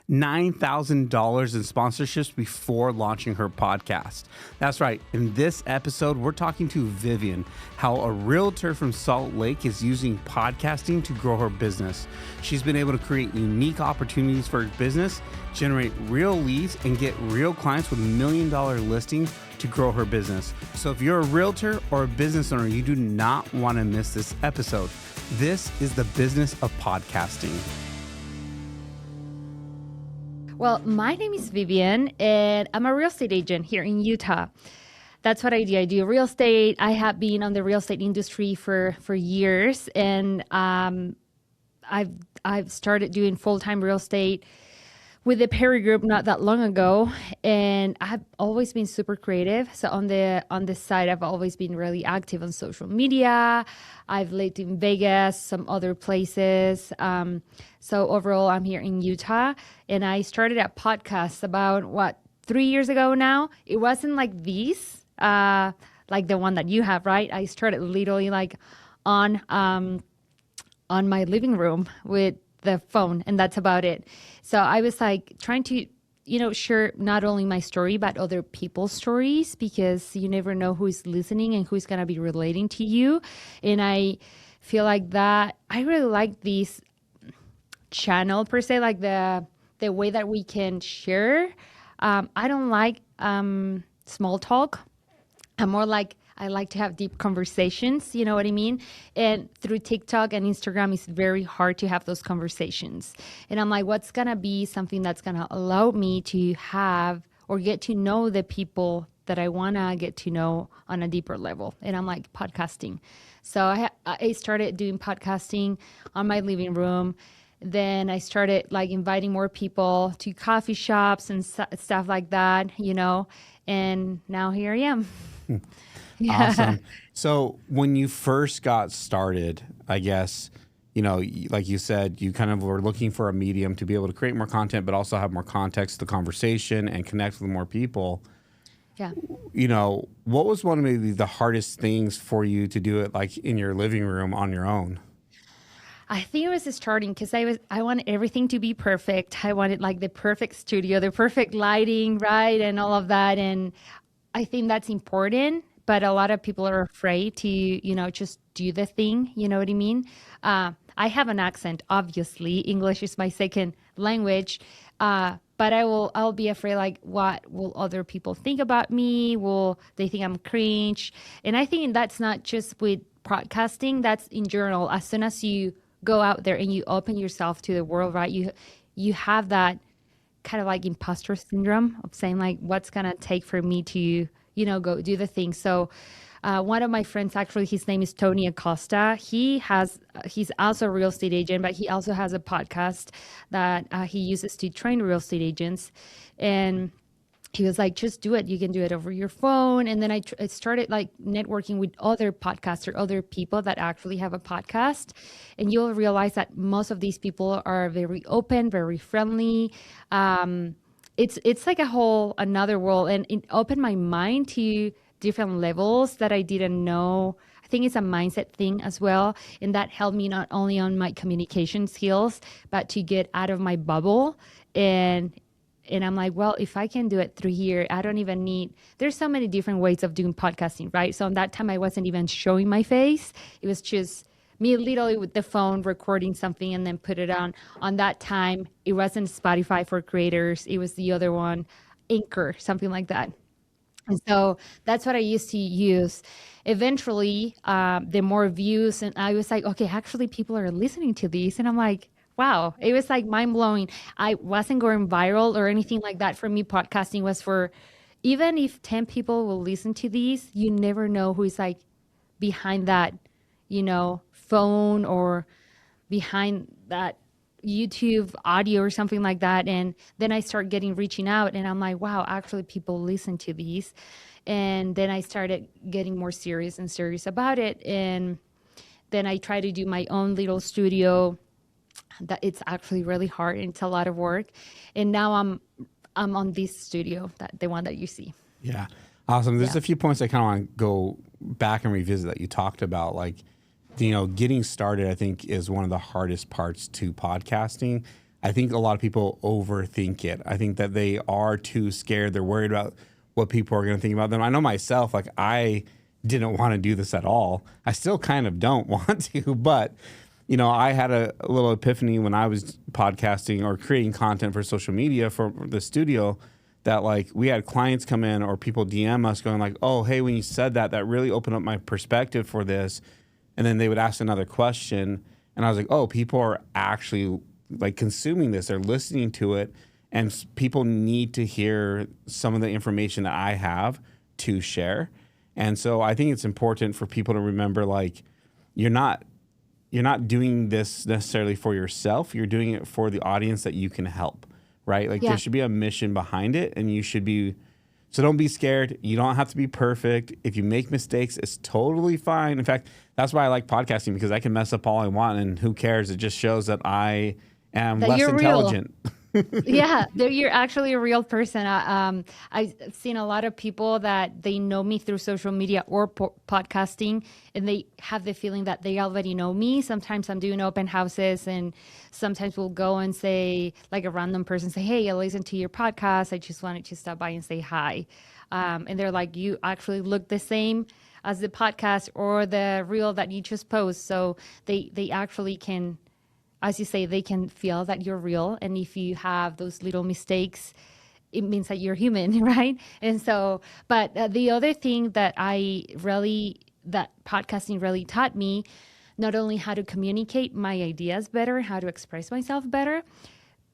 $9,000 in sponsorships before launching her podcast. That's right. In this episode, we're talking to Vivian, how a realtor from Salt Lake is using podcasting to grow her business. She's been able to create unique opportunities for her business, generate real leads, and get real clients with $1 million listings to grow her business. So if you're a realtor or a business owner, you do not want to miss this episode. This is the business of podcasting. Well, my name is Vivian, and I'm a real estate agent here in Utah. That's what I do. I do real estate. I have been on the real estate industry for years, and I've started doing full-time real estate with the Perry Group not that long ago, and I've always been super creative. So on the side, I've always been really active on social media. I've lived in Vegas, some other places. So overall, I'm here in Utah, and I started a podcast about 3 years ago now. It wasn't like these, like the one that you have, right? I started literally like on my living room with the phone, and that's about it. So I was like trying to, share not only my story, but other people's stories, because you never know who's listening and who's going to be relating to you. And I feel like that I really like this channel per se, like the way that we can share. I don't like small talk. I'm more like, I like to have deep conversations, you know what I mean? And through TikTok and Instagram, it's very hard to have those conversations. And I'm like, what's going to be something that's going to allow me to have or get to know the people that I want to get to know on a deeper level? And I'm like, podcasting. So I started doing podcasting on my living room. Then I started like inviting more people to coffee shops and stuff like that, and now here I am. Yeah. Awesome. So when you first got started, I guess, like you said, you kind of were looking for a medium to be able to create more content, but also have more context to the conversation and connect with more people. Yeah. What was one of maybe the hardest things for you to do it like in your living room on your own? I think it was starting because I wanted everything to be perfect. I wanted like the perfect studio, the perfect lighting, right? And all of that. And I think that's important. But a lot of people are afraid to, just do the thing. You know what I mean? I have an accent, obviously. English is my second language. But I'll be afraid, like, what will other people think about me? Will they think I'm cringe? And I think that's not just with podcasting, that's in general. As soon as you go out there and you open yourself to the world, right? You have that kind of like imposter syndrome of saying like, what's going to take for me to go do the thing. So one of my friends, actually, his name is Tony Acosta. He's also a real estate agent, but he also has a podcast that he uses to train real estate agents. And he was like, just do it. You can do it over your phone. And then I started like networking with other podcasters, other people that actually have a podcast. And you'll realize that most of these people are very open, very friendly. It's like a whole another world, and it opened my mind to different levels that I didn't know. I think it's a mindset thing as well, and that helped me not only on my communication skills, but to get out of my bubble. And I'm like, well, if I can do it through here, I don't even need, there's so many different ways of doing podcasting, right? So on that time, I wasn't even showing my face. It was just me literally with the phone recording something and then put it on. On that time, it wasn't Spotify for creators. It was the other one, Anchor, something like that. And so that's what I used to use. Eventually, the more views, and I was like, okay, actually people are listening to these. And I'm like, wow, it was like mind blowing. I wasn't going viral or anything like that. For me, podcasting was for, even if 10 people will listen to these, you never know who is like behind that, phone or behind that YouTube audio or something like that. And then I start reaching out, and I'm like, wow, actually people listen to these. And then I started getting more serious and serious about it. And then I try to do my own little studio. That it's actually really hard and it's a lot of work. And now I'm on this studio, the one that you see. Yeah. Awesome. There's a few points I kind of want to go back and revisit that you talked about, like, getting started, I think, is one of the hardest parts to podcasting. I think a lot of people overthink it. I think that they are too scared. They're worried about what people are going to think about them. I know myself, like I didn't want to do this at all. I still kind of don't want to, but I had a little epiphany when I was podcasting or creating content for social media for the studio, that like we had clients come in or people DM us going like, oh, hey, when you said that, that really opened up my perspective for this. And then they would ask another question. And I was like, oh, people are actually like consuming this. They're listening to it. And people need to hear some of the information that I have to share. And so I think it's important for people to remember, like, you're not doing this necessarily for yourself. You're doing it for the audience that you can help, right? Like Yeah. there should be a mission behind it, and you should be. So don't be scared. You don't have to be perfect. If you make mistakes, it's totally fine. In fact, that's why I like podcasting, because I can mess up all I want, and who cares? It just shows that I am That less you're real. intelligent. Yeah, you're actually a real person. I've seen a lot of people that they know me through social media or podcasting, and they have the feeling that they already know me. Sometimes I'm doing open houses, and sometimes we'll go and say, like a random person, say, "Hey, I listened to your podcast. I just wanted to stop by and say hi." And they're like, "You actually look the same as the podcast or the reel that you just post." So they actually can, as you say, they can feel that you're real. And if you have those little mistakes, it means that you're human, right? And so, but the other thing that that podcasting really taught me, not only how to communicate my ideas better, how to express myself better,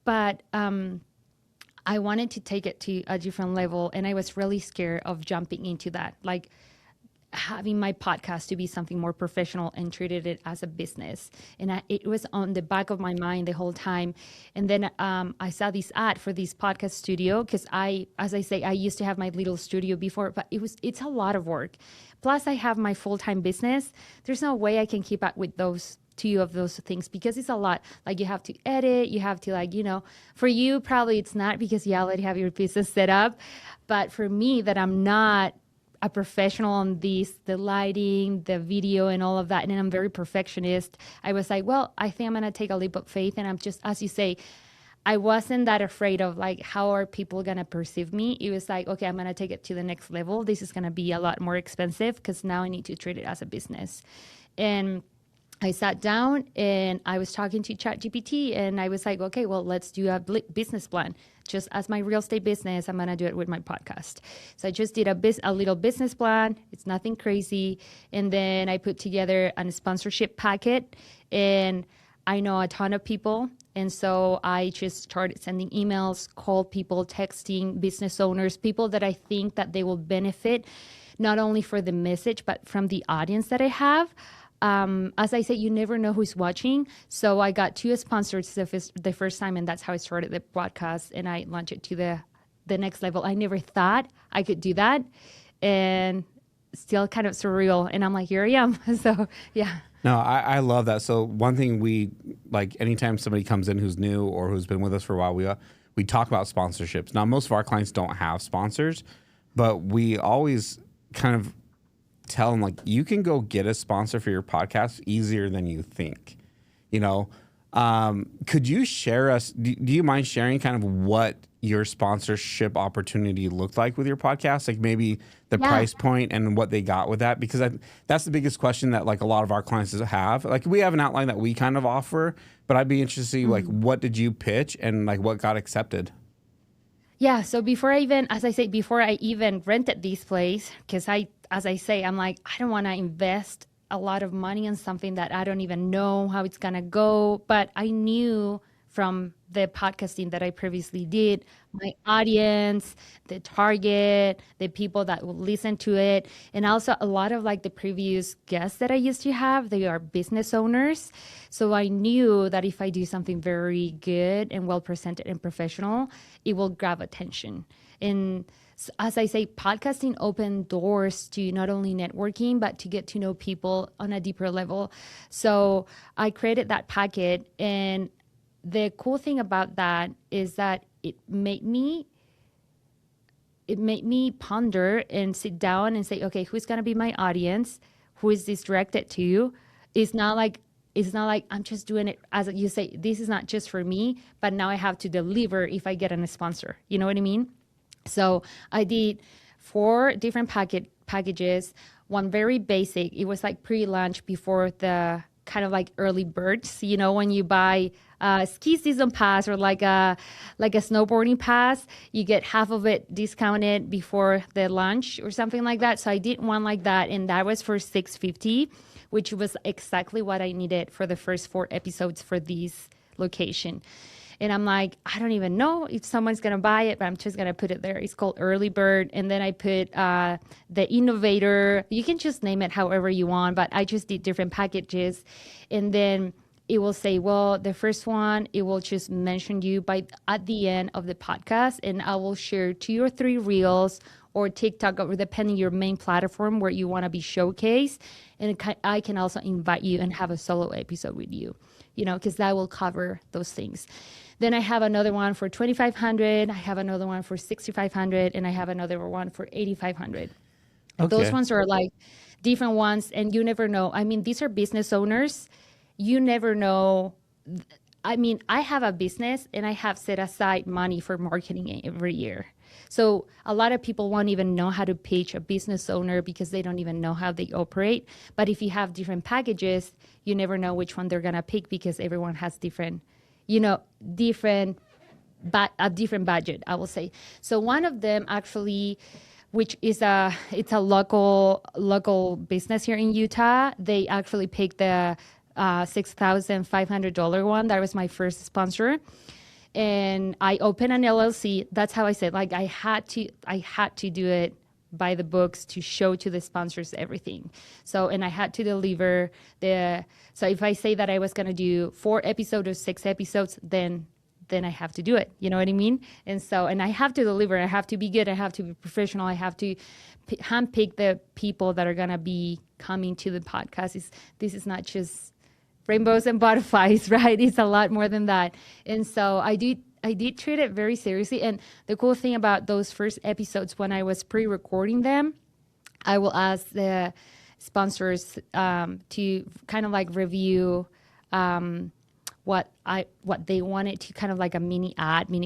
but I wanted to take it to a different level. And I was really scared of jumping into that. Like, having my podcast to be something more professional and treated it as a business. And it was on the back of my mind the whole time. And then I saw this ad for this podcast studio, because as I say, I used to have my little studio before, but it's a lot of work. Plus I have my full-time business. There's no way I can keep up with those two of those things, because it's a lot. Like, you have to edit, you have to, like, for you, probably it's not, because you already have your business set up. But for me, that I'm not a professional on the lighting, the video, and all of that, and I'm very perfectionist, I was like, well, I think I'm gonna take a leap of faith. And I'm just, as you say, I wasn't that afraid of, like, how are people gonna perceive me. It was like, okay, I'm gonna take it to the next level. This is gonna be a lot more expensive, because now I need to treat it as a business. And I sat down and I was talking to ChatGPT, and I was like, okay, well, let's do a business plan. Just as my real estate business, I'm going to do it with my podcast. So I just did a little business plan. It's nothing crazy. And then I put together a sponsorship packet, and I know a ton of people. And so I just started sending emails, called people, texting business owners, people that I think that they will benefit, not only for the message, but from the audience that I have. As I said, you never know who's watching. So I got 2 sponsors the first time, and that's how I started the podcast, and I launched it to the next level. I never thought I could do that, and still kind of surreal. And I'm like, here I am. So yeah. No, I love that. So one thing we like, anytime somebody comes in who's new or who's been with us for a while, we talk about sponsorships. Now, most of our clients don't have sponsors, but we always kind of tell them, like, you can go get a sponsor for your podcast easier than you think. Could you share us, do you mind sharing kind of what your sponsorship opportunity looked like with your podcast? Like maybe the price point and what they got with that? Because that's the biggest question that, like, a lot of our clients have. Like, we have an outline that we kind of offer, but I'd be interested to see, like, what did you pitch and, like, what got accepted? Yeah. So before I even rented this place, because as I say, I'm like, I don't want to invest a lot of money on something that I don't even know how it's going to go. But I knew from the podcasting that I previously did, my audience, the target, the people that will listen to it. And also a lot of, like, the previous guests that I used to have, they are business owners. So I knew that if I do something very good and well presented and professional, it will grab attention. And as I say, podcasting opened doors to not only networking, but to get to know people on a deeper level. So I created that packet, and the cool thing about that is that it made me ponder and sit down and say, okay, who's going to be my audience? Who is this directed to? It's not like it's not like I'm just doing it, as you say, this is not just for me, but now I have to deliver if I get a sponsor. You know what I mean? So I did 4 different packages. One very basic. It was like pre-launch before the kind of like early birds. You know, when you buy a ski season pass or like a snowboarding pass, you get half of it discounted before the launch or something like that. So I did one like that, and that was for $650, which was exactly what I needed for the first 4 episodes for this location. And I'm like, I don't even know if someone's going to buy it, but I'm just going to put it there. It's called Early Bird. And then I put the Innovator. You can just name it however you want, but I just did different packages. And then it will say, well, the first one, it will just mention you at the end of the podcast. And I will share 2 or 3 reels or TikTok, or depending your main platform where you want to be showcased. And I can also invite you and have a solo episode with you, because that will cover those things. Then I have another one for $2,500. I have another one for $6,500, and I have another one for $8,500. Okay. Those ones are like different ones, and you never know. I mean, these are business owners. You never know. I mean, I have a business, and I have set aside money for marketing every year. So a lot of people won't even know how to pitch a business owner because they don't even know how they operate. But if you have different packages, you never know which one they're going to pick because everyone has different budget, I will say. So one of them actually, which is it's a local business here in Utah, they actually picked the $6,500 one. That was my first sponsor. And I opened an LLC. That's how I said, like, I had to do it by the books to show to the sponsors everything. So, and I had to deliver so if I say that I was going to do 4 episodes or 6 episodes, then I have to do it. You know what I mean? And I have to deliver. I have to be good. I have to be professional. I have to handpick the people that are going to be coming to the podcast. This is not just rainbows and butterflies, right? It's a lot more than that. And so I did treat it very seriously. And the cool thing about those first episodes, when I was pre-recording them, I will ask the sponsors to kind of like review what they wanted, to kind of like a mini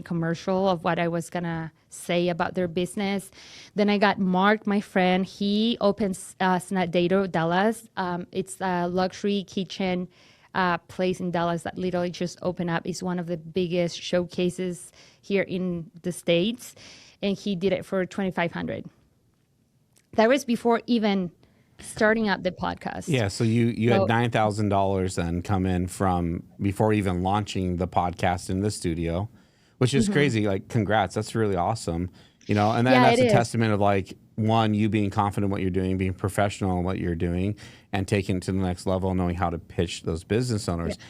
commercial of what I was gonna say about their business. Then I got Mark, my friend. He opens Snadado Dallas. It's a luxury kitchen place in Dallas that literally just opened up. It's one of the biggest showcases here in the States, and he did it for $2,500. That was before even starting up the podcast. Yeah, so you had $9,000 then come in from before even launching the podcast in the studio, which is crazy. Like, congrats, that's really awesome. And that's a testament of, like, one, you being confident in what you're doing, being professional in what you're doing, and taking it to the next level, knowing how to pitch those business owners. Yeah.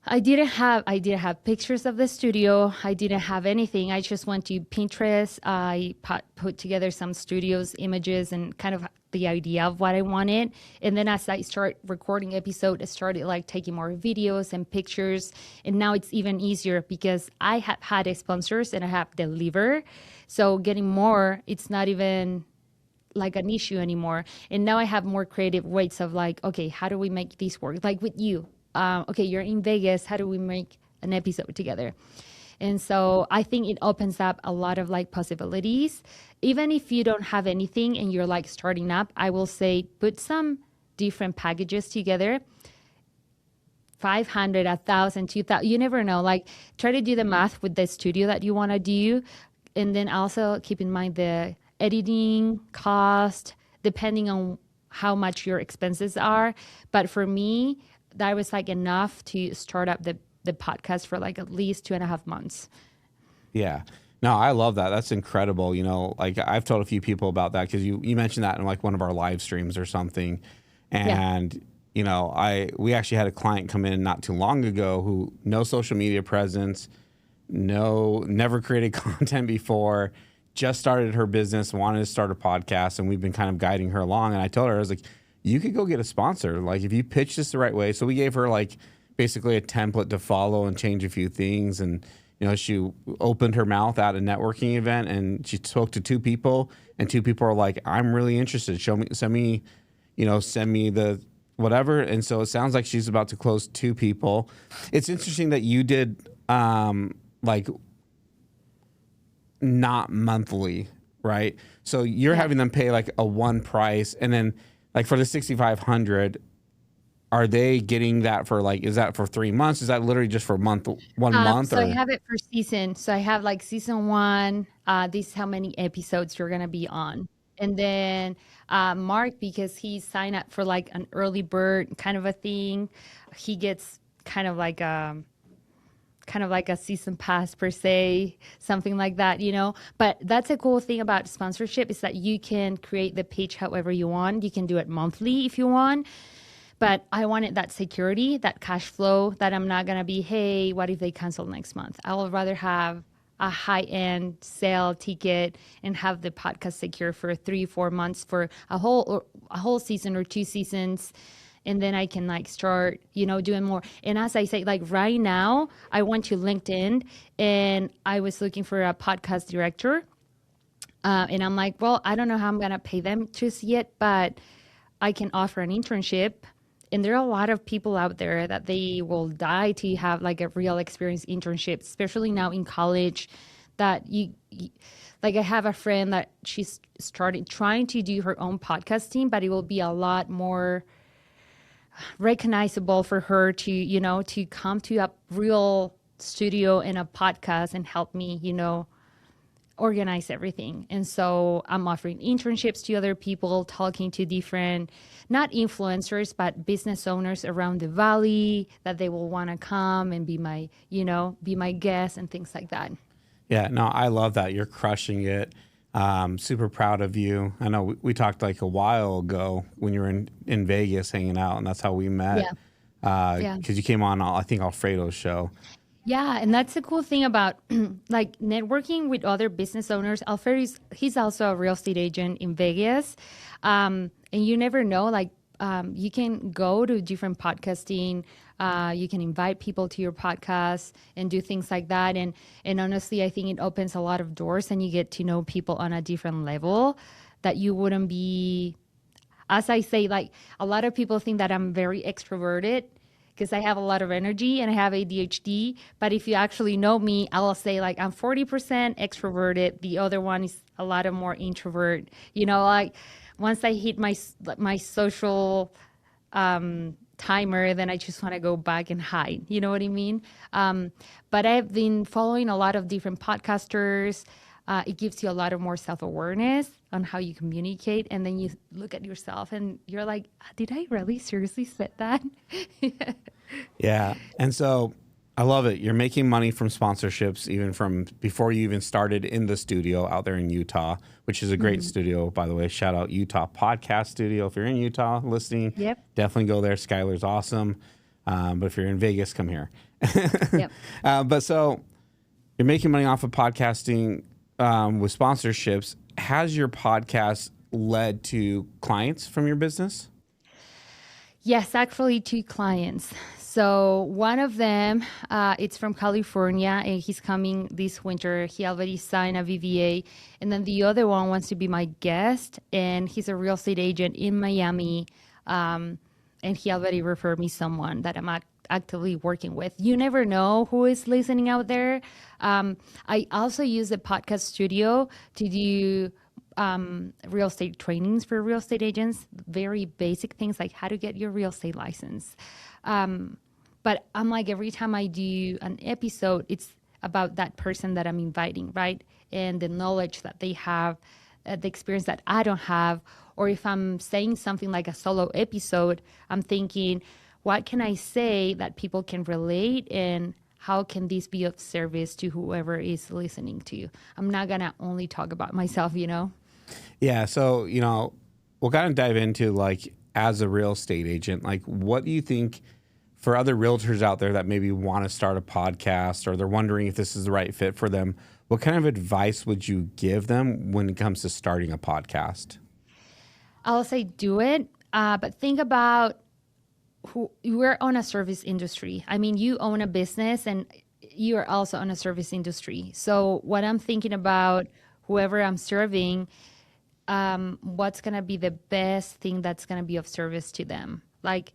I didn't have pictures of the studio. I didn't have anything. I just went to Pinterest. I put together some studios images and kind of the idea of what I wanted. And then as I start recording episodes, I started like taking more videos and pictures. And now it's even easier because I have had sponsors and I have delivered. So getting more, it's not even like an issue anymore. And now I have more creative ways of like, okay, how do we make this work? Like with you. Okay, you're in Vegas. How do we make an episode together? And so I think it opens up a lot of like possibilities. Even if you don't have anything and you're like starting up, I will say put some different packages together. 500, 1,000, 2,000. You never know. Like, try to do the math with the studio that you want to do. And then also keep in mind the editing cost, depending on how much your expenses are. But for me, that was like enough to start up the podcast for like at least 2.5 months. Yeah. No, I love that. That's incredible. Like, I've told a few people about that because you mentioned that in like one of our live streams or something. And, we actually had a client come in not too long ago who no social media presence, never created content before, just started her business, wanted to start a podcast, and we've been kind of guiding her along. And I told her, I was like, you could go get a sponsor. Like, if you pitch this the right way. So we gave her like basically a template to follow and change a few things. And, she opened her mouth at a networking event and she spoke to 2 people, and 2 people are like, I'm really interested. Send me the whatever. And so it sounds like she's about to close 2 people. It's interesting that you did like not monthly, right? So you're Yeah. having them pay like a one price, and then like for the 6,500, are they getting that for like, is that for 3 months? Is that literally just for one month So I or? have it for season. So I have like season one, this is how many episodes you're gonna be on. And then Mark, because he signed up for like an early bird kind of a thing, he gets kind of like a season pass per se, something like that, you know. But that's a cool thing about sponsorship is that you can create the page however you want. You can do it monthly if you want. But I wanted that security, that cash flow, that I'm not gonna be, hey, what if they cancel next month? I would rather have a high end sale ticket and have the podcast secure for 3 4 months for a whole season or 2 seasons, and then I can like start, you know, doing more. And as I say, like right now, I went to LinkedIn and I was looking for a podcast director, and I'm like, well, I don't know how I'm gonna pay them just yet, but I can offer an internship. And there are a lot of people out there that they will die to have like a real experience internship, especially now in college. That like I have a friend that she's started trying to do her own podcasting, but it will be a lot more recognizable for her to, you know, to come to a real studio and a podcast and help me, you know, organize everything. And so I'm offering internships to other people, talking to different, not influencers, but business owners around the valley that they will want to come and be my, you know, be my guest and things like that. Yeah, no, I love that. You're crushing it. Super proud of you. I know we talked like a while ago when you were in Vegas hanging out, and that's how we met. Yeah. Yeah. Because you came on, I think, Alfredo's show. Yeah, and that's the cool thing about like networking with other business owners. He's also a real estate agent in Vegas, and you never know. Like, you can go to different podcasting. You can invite people to your podcast and do things like that. And honestly, I think it opens a lot of doors, and you get to know people on a different level that you wouldn't be. As I say, like a lot of people think that I'm very extroverted because I have a lot of energy and I have ADHD. But if you actually know me, I will say like I'm 40% extroverted. The other one is a lot of more introvert. You know, like once I hit my social timer, then I just want to go back and hide. You know what I mean? But I've been following a lot of different podcasters. It gives you a lot of more self-awareness on how you communicate, and then you look at yourself and you're like, did I really seriously said that? Yeah. And so I love it. You're making money from sponsorships, even from before you even started in the studio out there in Utah, which is a great studio, by the way. Shout out Utah Podcast Studio. If you're in Utah listening, Yep. definitely go there. Skylar's awesome. But if you're in Vegas, come here. Yep. But so you're making money off of podcasting with sponsorships. Has your podcast led to clients from your business? Yes, actually, 2 clients. So one of them, it's from California, and he's coming this winter. He already signed a VVA, and then the other one wants to be my guest, and he's a real estate agent in Miami, and he already referred me someone that I'm actively working with. You never know who is listening out there. I also use the podcast studio to do real estate trainings for real estate agents, very basic things like how to get your real estate license. But I'm like, every time I do an episode, it's about that person that I'm inviting, right? And the knowledge that they have, the experience that I don't have. Or if I'm saying something like a solo episode, I'm thinking, what can I say that people can relate, and how can this be of service to whoever is listening to you? I'm not going to only talk about myself, you know? Yeah. So, we'll kind of dive into like, as a real estate agent, like what do you think for other realtors out there that maybe want to start a podcast, or they're wondering if this is the right fit for them? What kind of advice would you give them when it comes to starting a podcast? I'll say do it, but think about we're on a service industry. I mean, you own a business and you are also on a service industry. So what I'm thinking about, whoever I'm serving, what's going to be the best thing that's going to be of service to them? Like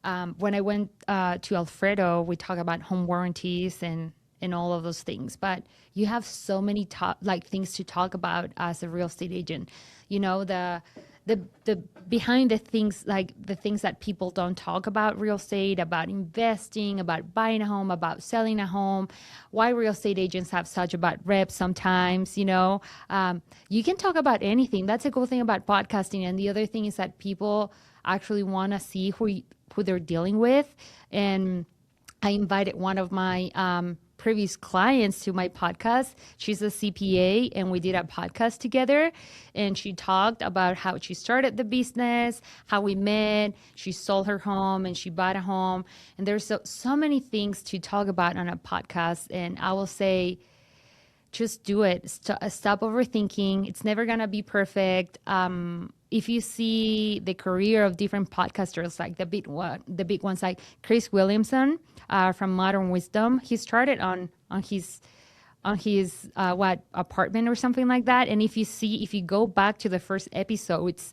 when I went to Alfredo, we talk about home warranties and all of those things. But you have so many like things to talk about as a real estate agent. You know, the behind the things, like the things that people don't talk about real estate, about investing, about buying a home, about selling a home, why real estate agents have such a bad rep sometimes. You can talk about anything. That's a cool thing about podcasting. And the other thing is that people actually want to see who they're dealing with. And I invited one of my previous clients to my podcast. She's a CPA, and we did a podcast together. And she talked about how she started the business, how we met. She sold her home and she bought a home. And there's so many things to talk about on a podcast. And I will say, just do it. Stop overthinking. It's never gonna be perfect. If you see the career of different podcasters, like the big ones, like Chris Williamson from Modern Wisdom, he started on his what apartment or something like that. And if you go back to the first episodes,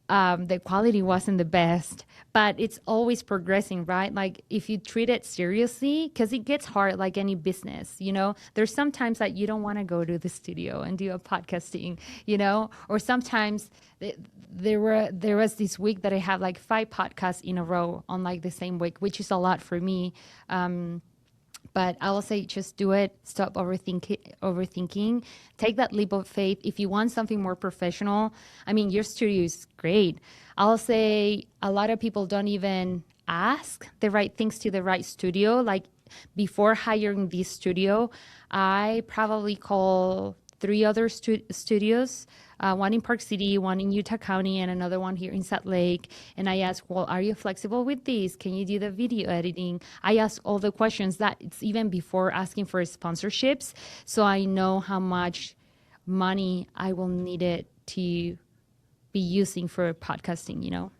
the quality wasn't the best, but it's always progressing, right? Like if you treat it seriously, because it gets hard like any business, there's sometimes that you don't want to go to the studio and do a podcasting, or sometimes there was this week that I have like 5 podcasts in a row on like the same week, which is a lot for me. But I will say, just do it. Stop overthinking. Take that leap of faith. If you want something more professional, I mean, your studio is great. I'll say a lot of people don't even ask the right things to the right studio. Like before hiring this studio, I probably call 3 other studios, one in Park City, one in Utah County, and another one here in Salt Lake. And I ask, well, are you flexible with this? Can you do the video editing? I ask all the questions that it's even before asking for sponsorships. So I know how much money I will need it to be using for podcasting.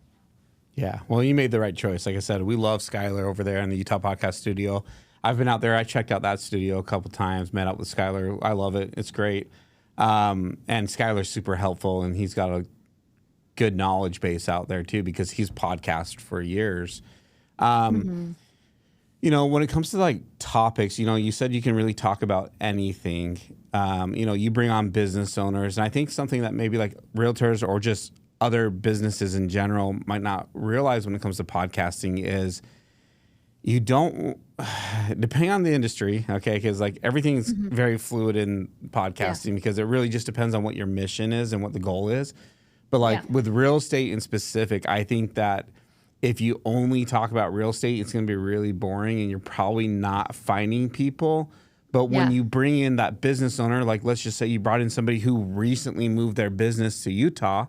Yeah. Well, you made the right choice. Like I said, we love Skylar over there in the Utah Podcast Studio. I've been out there. I checked out that studio a couple times, met up with Skylar. I love it. It's great. And Skylar's super helpful, and he's got a good knowledge base out there too, because he's podcasted for years. When it comes to like topics, you said you can really talk about anything. You bring on business owners, and I think something that maybe like realtors or just other businesses in general might not realize when it comes to podcasting is you don't, depending on the industry, okay, because like everything's very fluid in podcasting because it really just depends on what your mission is and what the goal is. But like with real estate in specific, I think that if you only talk about real estate, it's going to be really boring and you're probably not finding people. But when you bring in that business owner, like let's just say you brought in somebody who recently moved their business to Utah,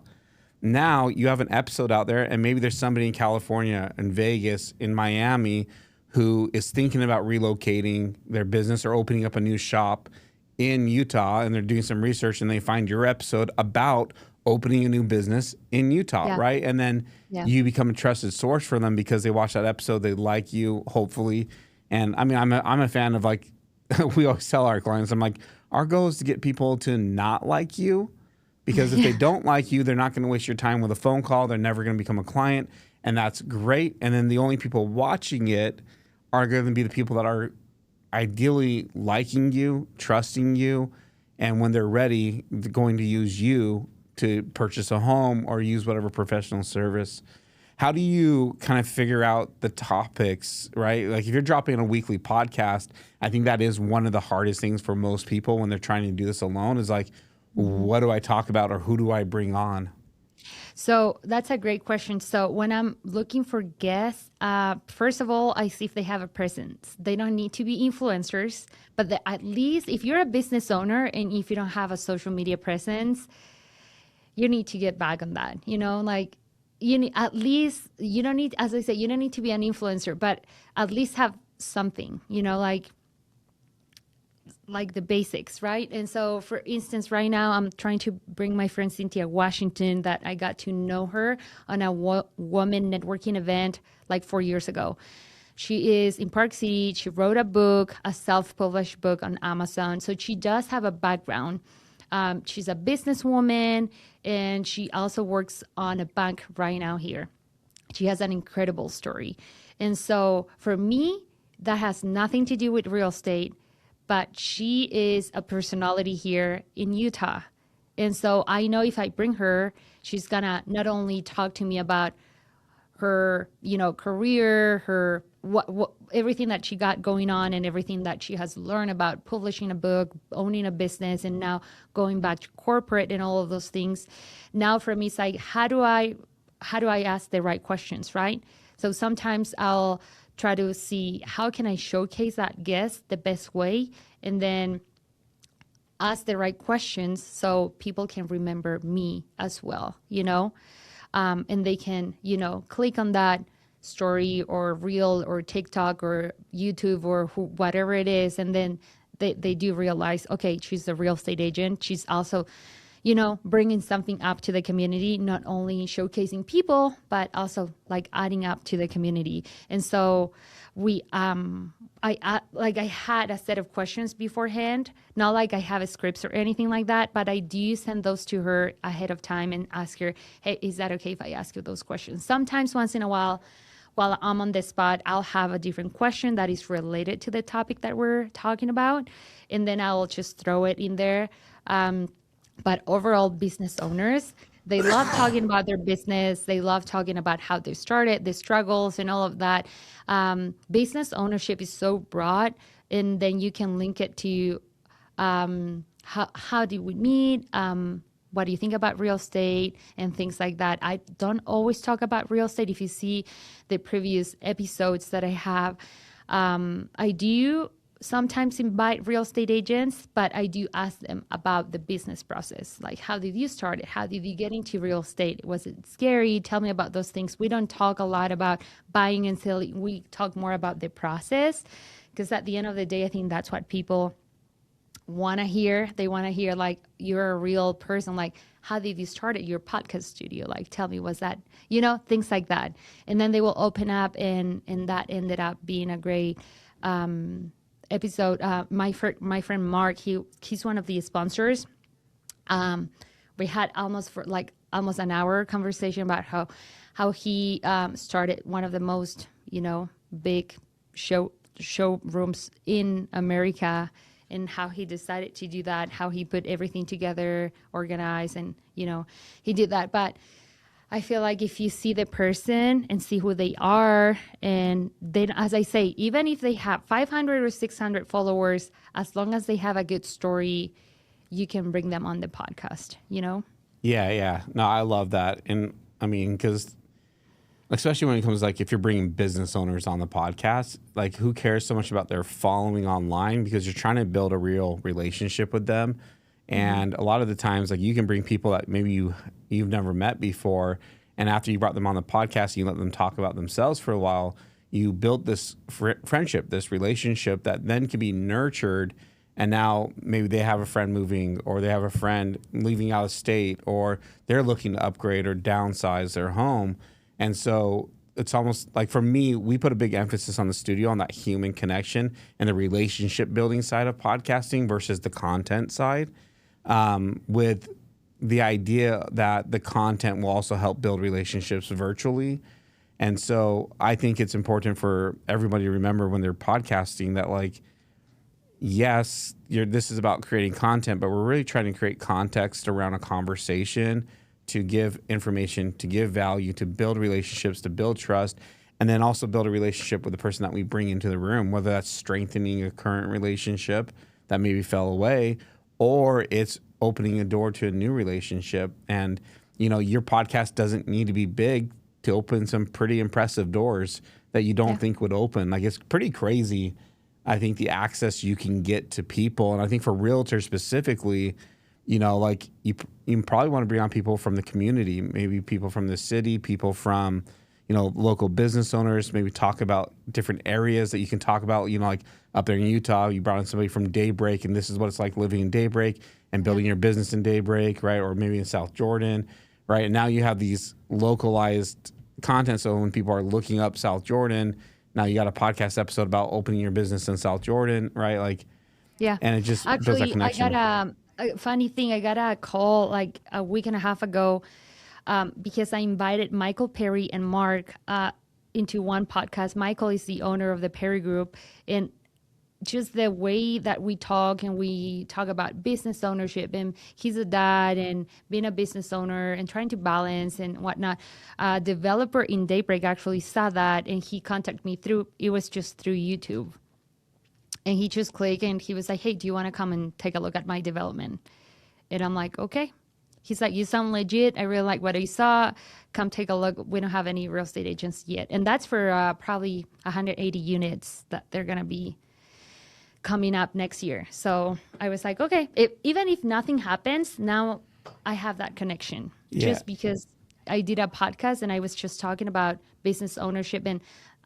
now you have an episode out there, and maybe there's somebody in California, in Vegas, in Miami, who is thinking about relocating their business or opening up a new shop in Utah, and they're doing some research, and they find your episode about opening a new business in Utah, right? And then you become a trusted source for them because they watch that episode, they like you, hopefully. And I mean, I'm a fan of like, we always tell our clients, I'm like, our goal is to get people to not like you. Because if they don't like you, they're not going to waste your time with a phone call. They're never going to become a client. And that's great. And then the only people watching it are going to be the people that are ideally liking you, trusting you. And when they're ready, they're going to use you to purchase a home or use whatever professional service. How do you kind of figure out the topics, right? Like if you're dropping a weekly podcast, I think that is one of the hardest things for most people when they're trying to do this alone is like, what do I talk about or who do I bring on? So that's a great question. So when I'm looking for guests, first of all, I see if they have a presence. They don't need to be influencers, but at least if you're a business owner and if you don't have a social media presence, you need to get back on that. Like you need, at least you don't need, as I said, you don't need to be an influencer, but at least have something, like the basics, right? And so, for instance, right now I'm trying to bring my friend Cynthia Washington, that I got to know her on a woman networking event like 4 years ago. She is in Park City. She wrote a book, a self-published book on Amazon. So she does have a background. She's a businesswoman, and she also works on a bank right now here. She has an incredible story. And so for me, that has nothing to do with real estate, but she is a personality here in Utah. And so I know if I bring her, she's gonna not only talk to me about her, career, her what everything that she got going on and everything that she has learned about publishing a book, owning a business, and now going back to corporate and all of those things. Now for me, it's like how do I ask the right questions, right? So sometimes I'll try to see how can I showcase that guest the best way, and then ask the right questions so people can remember me as well, and they can, click on that story or reel or TikTok or YouTube or whatever it is. And then they do realize, okay, she's a real estate agent. She's also, bringing something up to the community, not only showcasing people, but also like adding up to the community. And so I had a set of questions beforehand, not like I have a scripts or anything like that, but I do send those to her ahead of time and ask her, hey, is that okay if I ask you those questions? Sometimes once in a while I'm on the spot, I'll have a different question that is related to the topic that we're talking about, and then I'll just throw it in there. But overall, business owners, they love talking about their business. They love talking about how they started, the struggles, and all of that. Business ownership is so broad, and then you can link it to how did we meet? What do you think about real estate and things like that? I don't always talk about real estate. If you see the previous episodes that I have, I do sometimes invite real estate agents, but I do ask them about the business process. Like, how did you start it? How did you get into real estate? Was it scary? Tell me about those things. We don't talk a lot about buying and selling. We talk more about the process, because at the end of the day, I think that's what people want to hear. They want to hear, like, you're a real person. Like, how did you start at your podcast studio? Like, tell me, was that, things like that. And then they will open up, and that ended up being a great episode. My friend Mark, he's one of the sponsors. We had almost an hour conversation about how he started one of the most big showrooms in America, and how he decided to do that, how he put everything together, organized, and he did that. But I feel like if you see the person and see who they are, and then, as I say, even if they have 500 or 600 followers, as long as they have a good story, you can bring them on the podcast, Yeah. No, I love that. And I mean, because especially when it comes, like, if you're bringing business owners on the podcast, like, who cares so much about their following online, because you're trying to build a real relationship with them. And a lot of the times, like, you can bring people that maybe you've never met before, and after you brought them on the podcast, you let them talk about themselves for a while, you built this friendship, this relationship that then can be nurtured. And now maybe they have a friend moving, or they have a friend leaving out of state, or they're looking to upgrade or downsize their home. And so it's almost like, for me, we put a big emphasis on the studio, on that human connection and the relationship building side of podcasting versus the content side, with the idea that the content will also help build relationships virtually. And so I think it's important for everybody to remember when they're podcasting that, like, yes, this is about creating content, but we're really trying to create context around a conversation, to give information, to give value, to build relationships, to build trust, and then also build a relationship with the person that we bring into the room, whether that's strengthening a current relationship that maybe fell away, or it's opening a door to a new relationship. And, your podcast doesn't need to be big to open some pretty impressive doors that you don't think would open. Like, it's pretty crazy, I think, the access you can get to people. And I think for realtors specifically, like, you probably want to bring on people from the community, maybe people from the city, people from, local business owners, maybe talk about different areas that you can talk about, like up there in Utah, you brought in somebody from Daybreak, and this is what it's like living in Daybreak and building your business in Daybreak, right? Or maybe in South Jordan, right? And now you have these localized content. So when people are looking up South Jordan, now you got a podcast episode about opening your business in South Jordan, right? Like, Yeah. and it just builds that Actually, I connection. got a funny thing. I got a call like a week and a half ago. because I invited Michael Perry and Mark into one podcast. Michael is the owner of the Perry Group, and just the way that we talk, and we talk about business ownership, and he's a dad and being a business owner and trying to balance and whatnot. Developer in Daybreak actually saw that, and he contacted me through, it was just through YouTube. And he just clicked and he was like, hey, do you want to come and take a look at my development? And I'm like, okay. He's like, you sound legit. I really like what I saw. Come take a look. We don't have any real estate agents yet. And that's for probably 180 units that they're going to be coming up next year. So I was like, okay, even if nothing happens, now I have that connection. Yeah. Just because I did a podcast and I was just talking about business ownership and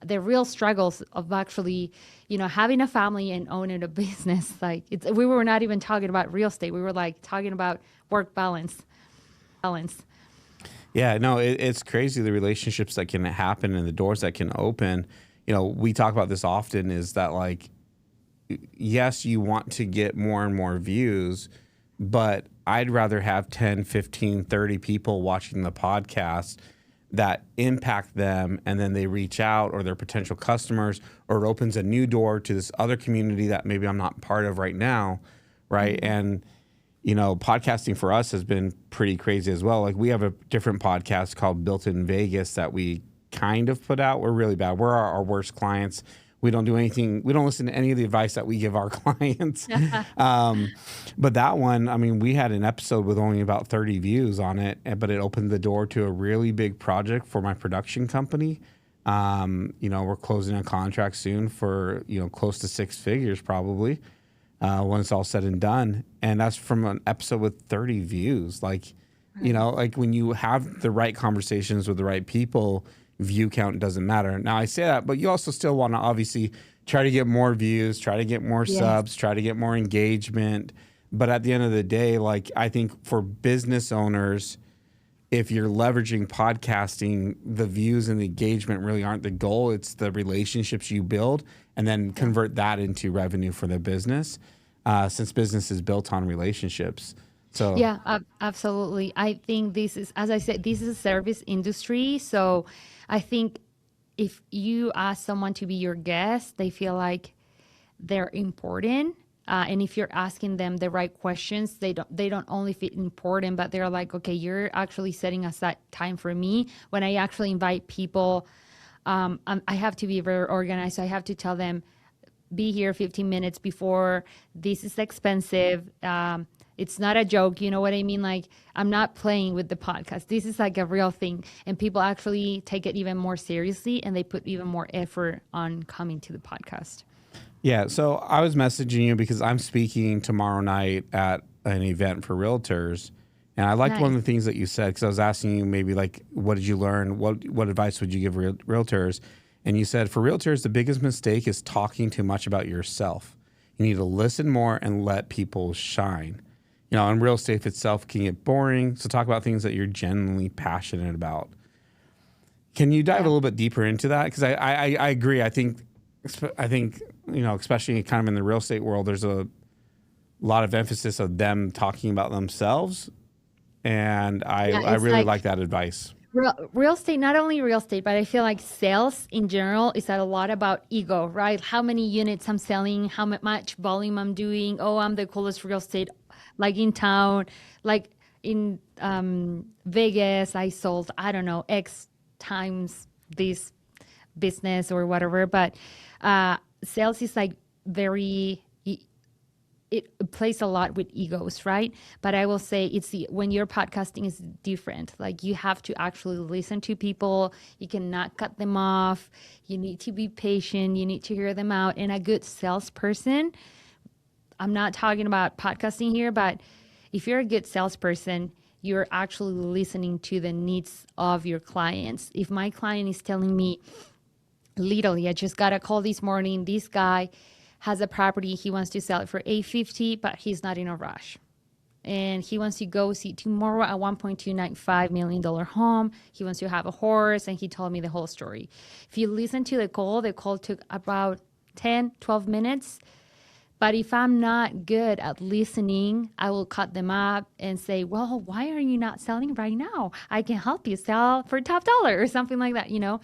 the real struggles of actually, having a family and owning a business. Like we were not even talking about real estate. We were like talking about work balance. Yeah, no, it's crazy the relationships that can happen and the doors that can open. We talk about this often, is that like, yes, you want to get more and more views, but I'd rather have 10, 15, 30 people watching the podcast that impact them, and then they reach out, or their potential customers, or it opens a new door to this other community that maybe I'm not part of right now, right? And podcasting for us has been pretty crazy as well. Like, we have a different podcast called Built in Vegas that we kind of put out. We're really bad. We're our worst clients. We don't do anything. We don't listen to any of the advice that we give our clients. But that one, I mean, we had an episode with only about 30 views on it, but it opened the door to a really big project for my production company. We're closing a contract soon for, close to 6 figures probably when it's all said and done. And that's from an episode with 30 views. Like, like when you have the right conversations with the right people, view count doesn't matter. Now I say that, but you also still want to obviously try to get more views, try to get more subs, try to get more engagement. But at the end of the day, like, I think for business owners, if you're leveraging podcasting, the views and the engagement really aren't the goal. It's the relationships you build, and then convert that into revenue for the business, since business is built on relationships. So yeah, absolutely. I think this is, as I said, this is a service industry. So I think if you ask someone to be your guest, they feel like they're important. And if you're asking them the right questions, they don't only feel important, but they're like, okay, you're actually setting aside time for me. When I actually invite people, I have to be very organized. So I have to tell them, be here 15 minutes before. This is expensive. It's not a joke. You know what I mean? Like, I'm not playing with the podcast. This is like a real thing. And people actually take it even more seriously, and they put even more effort on coming to the podcast. Yeah. So I was messaging you because I'm speaking tomorrow night at an event for Realtors. And I liked one of the things that you said, because I was asking you maybe like, what did you learn? What advice would you give Realtors? And you said, for Realtors, the biggest mistake is talking too much about yourself. You need to listen more and let people shine. And real estate itself can get boring. So talk about things that you're genuinely passionate about. Can you dive a little bit deeper into that? Because I agree. I think, especially kind of in the real estate world, there's a lot of emphasis of them talking about themselves. And I really like that advice. Real estate, not only real estate, but I feel like sales in general is a lot about ego, right? How many units I'm selling, how much volume I'm doing. Oh, I'm the coolest real estate, like in town, like in Vegas, I sold, I don't know, X times this business or whatever. But sales is like it plays a lot with egos, right? But I will say when you're podcasting is different. Like, you have to actually listen to people. You cannot cut them off. You need to be patient. You need to hear them out. And a good salesperson, I'm not talking about podcasting here, but if you're a good salesperson, you're actually listening to the needs of your clients. If my client is telling me, literally, I just got a call this morning, this guy has a property, he wants to sell it for $850, but he's not in a rush. And he wants to go see tomorrow a $1.295 million home. He wants to have a horse, and he told me the whole story. If you listen to the call took about 10, 12 minutes, But if I'm not good at listening, I will cut them up and say, well, why are you not selling right now? I can help you sell for top dollar or something like that, you know?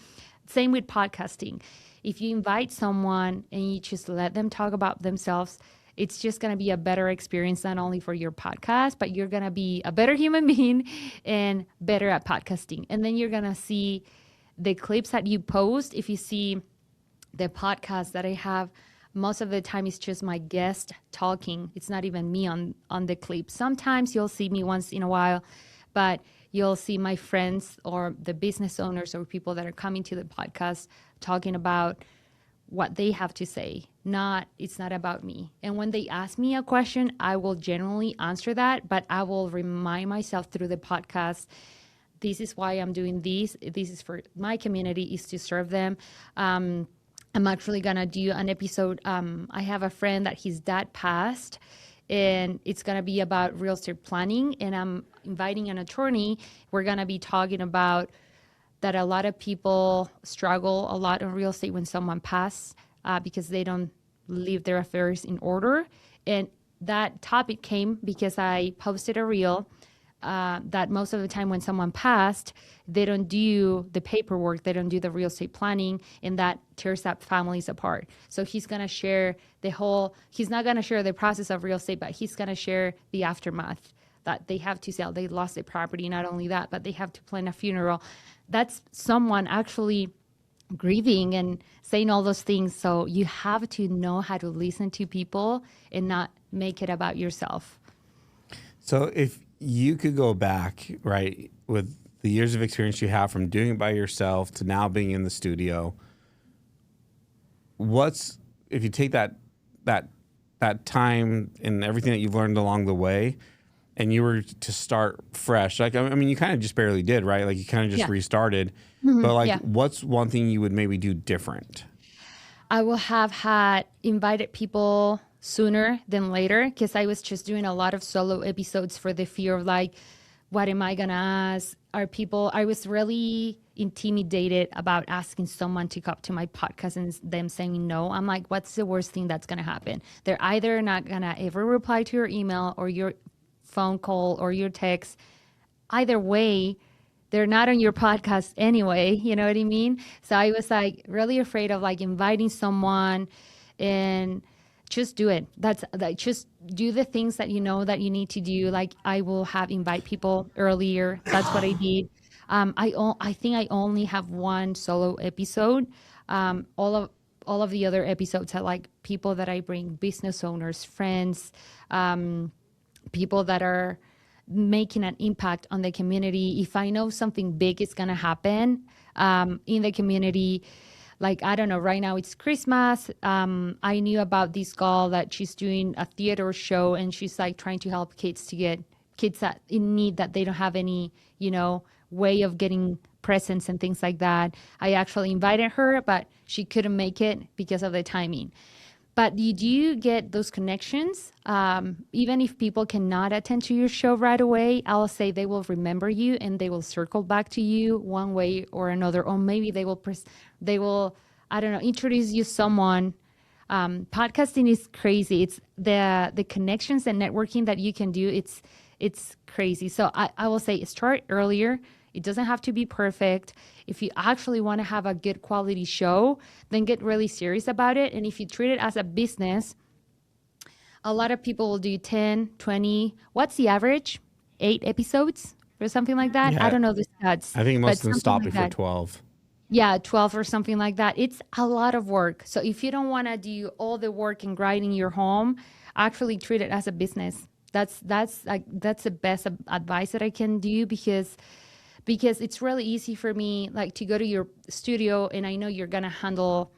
Same with podcasting. If you invite someone and you just let them talk about themselves, it's just going to be a better experience, not only for your podcast, but you're going to be a better human being and better at podcasting. And then you're going to see the clips that you post. If you see the podcast that I have, most of the time it's just my guest talking. It's not even me on the clip. Sometimes you'll see me once in a while, but you'll see my friends or the business owners or people that are coming to the podcast talking about what they have to say. It's not about me. And when they ask me a question, I will generally answer that, but I will remind myself through the podcast, this is why I'm doing this. This is for my community, is to serve them. I'm actually gonna do an episode. I have a friend that his dad passed, and it's gonna be about real estate planning. And I'm inviting an attorney. We're gonna be talking about that. A lot of people struggle a lot in real estate when someone passes because they don't leave their affairs in order. And that topic came because I posted a reel that most of the time when someone passed, they don't do the paperwork, they don't do the real estate planning, and that tears up families apart. So he's going to share he's not going to share the process of real estate, but he's going to share the aftermath that they have to sell. They lost their property. Not only that, but they have to plan a funeral. That's someone actually grieving and saying all those things. So you have to know how to listen to people and not make it about yourself. So if you could go back, right, with the years of experience you have from doing it by yourself to now being in the studio, if you take that time and everything that you've learned along the way and you were to start fresh, like, I mean, you kind of just barely did, right? Like you kind of just restarted, but like, what's one thing you would maybe do different? I will have had invited people sooner than later, because I was just doing a lot of solo episodes for the fear of like, what am I gonna ask? I was really intimidated about asking someone to come to my podcast and them saying no. I'm like, what's the worst thing that's gonna happen? They're either not gonna ever reply to your email or your phone call or your text. Either way, they're not on your podcast anyway, you know what I mean? So I was like really afraid of like inviting someone, and just do it. Just do the things that you know that you need to do. Like I will have invite people earlier. That's what I did. I think I only have one solo episode. All of the other episodes are like people that I bring, business owners, friends, people that are making an impact on the community. If I know something big is going to happen in the community, like, I don't know, right now it's Christmas. I knew about this girl that she's doing a theater show, and she's like trying to help kids to get kids that in need, that they don't have any, way of getting presents and things like that. I actually invited her, but she couldn't make it because of the timing. But you do get those connections. Even if people cannot attend to your show right away, I'll say they will remember you and they will circle back to you one way or another. Or maybe they will, I don't know, introduce you someone. Podcasting is crazy. It's the connections and networking that you can do. It's crazy. So I will say start earlier. It doesn't have to be perfect. If you actually want to have a good quality show, then get really serious about it. And if you treat it as a business, a lot of people will do 10, 20. What's the average? 8 episodes or something like that? Yeah. I don't know the stats. I think most of them stop like before that. 12. Yeah, 12 or something like that. It's a lot of work. So if you don't want to do all the work and grind in your home, actually treat it as a business. That's the best advice that I can do, because it's really easy for me like to go to your studio and I know you're going to handle,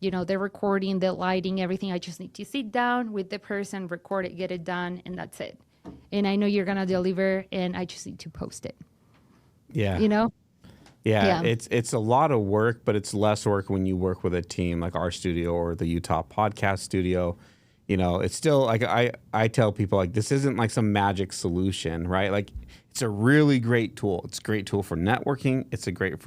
the recording, the lighting, everything. I just need to sit down with the person, record it, get it done, and that's it. And I know you're going to deliver, and I just need to post it. Yeah. Yeah. It's a lot of work, but it's less work when you work with a team like our studio or the Utah podcast studio. It's still like I tell people, like, this isn't like some magic solution, right? Like, it's a really great tool. It's a great tool for networking. It's a great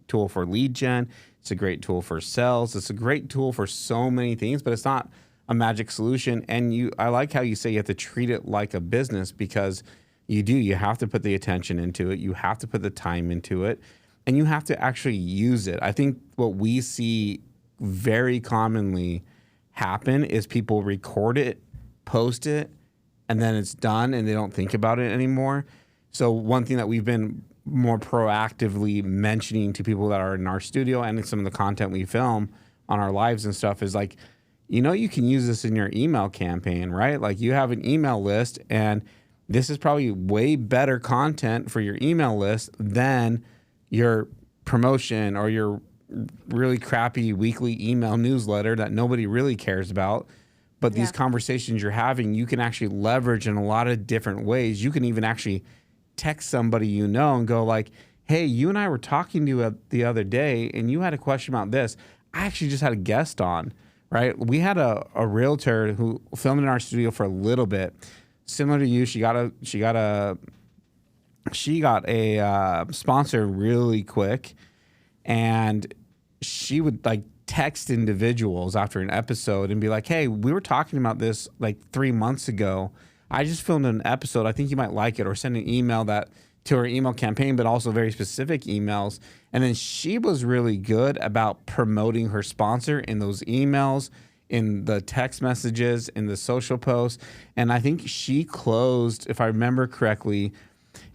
tool for lead gen. It's a great tool for sales. It's a great tool for so many things, but it's not a magic solution. And I like how you say you have to treat it like a business, because you have to put the attention into it. You have to put the time into it, and you have to actually use it. I think what we see very commonly happen is people record it, post it, and then it's done and they don't think about it anymore. So one thing that we've been more proactively mentioning to people that are in our studio and in some of the content we film on our lives and stuff is like, you can use this in your email campaign, right? Like you have an email list, and this is probably way better content for your email list than your promotion or your really crappy weekly email newsletter that nobody really cares about. But these conversations you're having, you can actually leverage in a lot of different ways. You can even actually text somebody and go like, hey, you and I were talking to you the other day, and you had a question about this. I actually just had a guest on, right? We had a realtor who filmed in our studio for a little bit. Similar to you, she got a sponsor really quick, and she would like text individuals after an episode and be like, hey, we were talking about this like 3 months ago. I just filmed an episode. I think you might like it. Or send an email to her email campaign, but also very specific emails. And then she was really good about promoting her sponsor in those emails, in the text messages, in the social posts. And I think she closed, if I remember correctly,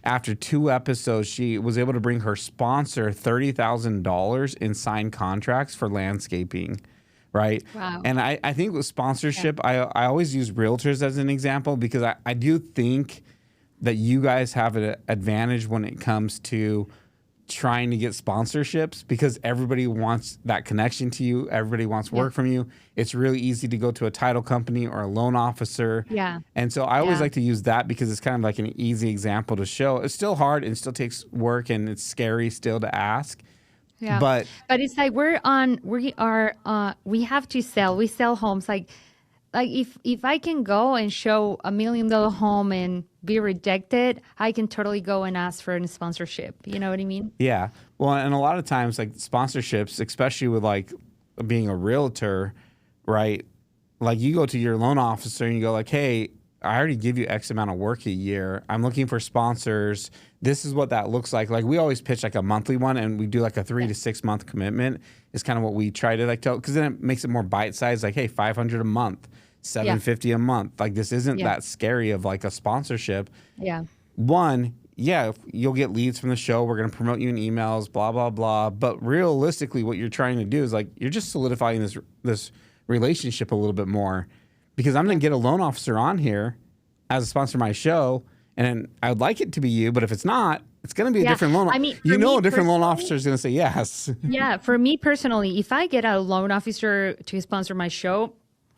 after 2 episodes, she was able to bring her sponsor $30,000 in signed contracts for landscaping, right? Wow. And I think with sponsorship, I always use realtors as an example, because I do think that you guys have an advantage when it comes to trying to get sponsorships, because everybody wants that connection to you. Everybody wants work from you. It's really easy to go to a title company or a loan officer. Yeah. And so I always like to use that, because it's kind of like an easy example to show. It's still hard and still takes work, and it's scary still to ask. Yeah. But it's like we have to sell. We sell homes. Like if I can go and show $1 million home and be rejected, I can totally go and ask for a sponsorship. You know what I mean? yeah. Well, and a lot of times like sponsorships, especially with like being a realtor, right? Like you go to your loan officer and you go like, hey, I already give you X amount of work a year. I'm looking for sponsors. This is what that looks like. Like we always pitch like a monthly one, and we do like a 3 to 6 month commitment is kind of what we try to like tell, because then it makes it more bite sized. Like, hey, 500 a month, 750 a month. Like this isn't that scary of like a sponsorship. Yeah. One, you'll get leads from the show. We're going to promote you in emails, blah, blah, blah. But realistically, what you're trying to do is like, you're just solidifying this relationship a little bit more, because I'm going to get a loan officer on here as a sponsor of my show. And I would like it to be you, but if it's not, it's going to be a different loan. I mean, a different loan officer is going to say yes. Yeah. For me personally, if I get a loan officer to sponsor my show,